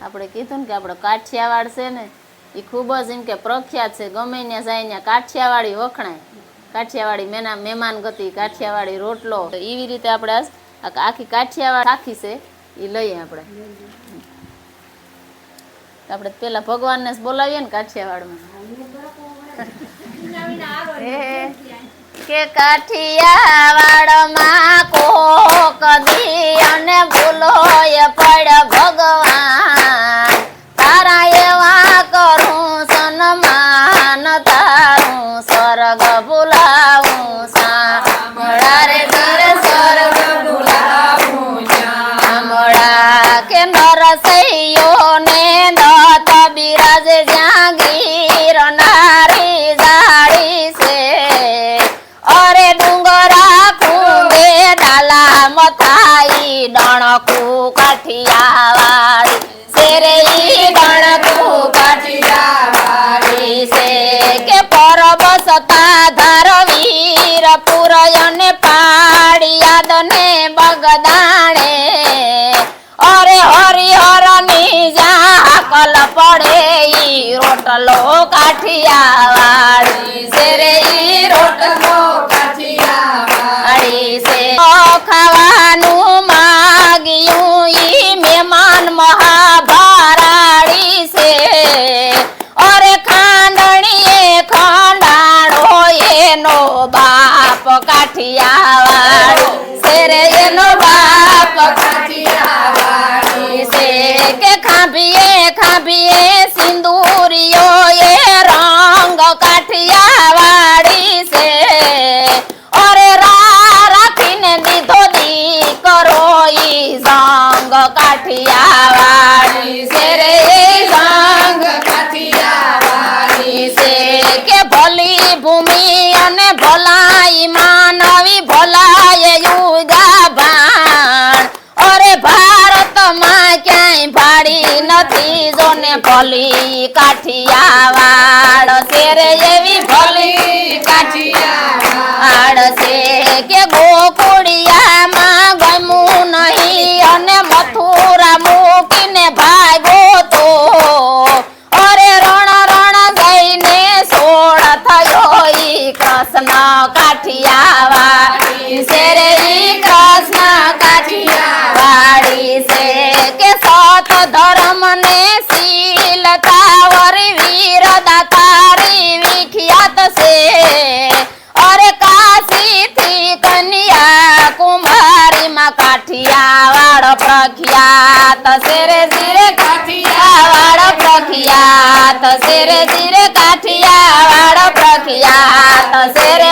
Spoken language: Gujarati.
આપણે કીધું ને કે આપણો કાઠિયાવાડ છે ને એ ખૂબ જ એમ કે પ્રખ્યાત છે. ગમે ત્યાં જાય ત્યાં કાઠિયાવાડી વખણાય. કાઠિયાવાડી મહેમાન ગતિ, કાઠિયાવાડી રોટલો, એવી રીતે આપણે આખી કાઠિયાવાડ આખી છે એ લઈએ આપણે પેલા ભગવાનને જ બોલાવીએ ને કાઠિયાવાડમાં કે કાઠિયાવાડમાં કોક દી અને ભૂલો એ પડ ભગવાન, તારા એવા કરું સન્માન, તારું સ્વર્ગ ભૂલાવું સાંભળા રે ઘરે સ્વર્ગ ભૂલાવું સાંભળા કે નરસૈયો ને દત્ત બિરાજે જ્યાં ગીર નારી જાળી છે. અરે ડુંગરા કુંદે ડાલા મથાઈ ડણકું કાઠિયાવાડી છે રે ઈ ડણકું કાઠિયાવાડી છે કે પરબ સતાધાર વીર પુરયને પાડિયાદ ને બગદાણે. અરે હરિહર ની જાકલ પડે ઈ રોટલો કાઠિયાવાડી છે રે ઈ રોટલો કાઠિયાવાડી છે. ખાવાનું માગ્યું ઈ મહેમાન મહાભારાડી છે. અરે ખાંડણીએ ખંડાણો એનો બાપ કાઠિયાવાડી છે રે એનો બાપ કાઠિયાવાડી છે કે ખાંભીએ ખાંભીએ સિંદૂરિયો એ રંગ કાઠિયાવાડી છે. અરે રાખીને દીધો દીકરો ઈ સંગ કાઠિયાવાડી છે રે સંગ કાઠિયાવાડી છે કે ભલી ભૂમિ અને ભલાઈ માનવી ભલાય યુગા ભાણ. અરે ભારતમાં ક્યાંય ભાડી નથી જોને ભલી કાઠિયાવાડ છે રે એવી ભલી કાઠિયાવાડ છે કે ગોકુળિયામાં ગમ્યું નહીં અને મથુરા મૂકીને ભાગો તો. અરે રણ રણ જઈને સોળ થયો ઈ કૃષ્ણ કાઠિયાવાડી છે રે ઈ કૃષ્ણ કાઠિયાવાડી છે કે સત ધર્મ ને શીલતા વરી વીરતા તારી વિખ્યાત છે. અરે કાશી થી કન્યા કુમારી માં કાઠિયાવાડ પ્રખ્યાત છે રે ધીરે કાઠિયાવાડ પ્રખ્યાત છે રે ધીરે કાઠિયાવાડ પ્રખ્યાત છે રે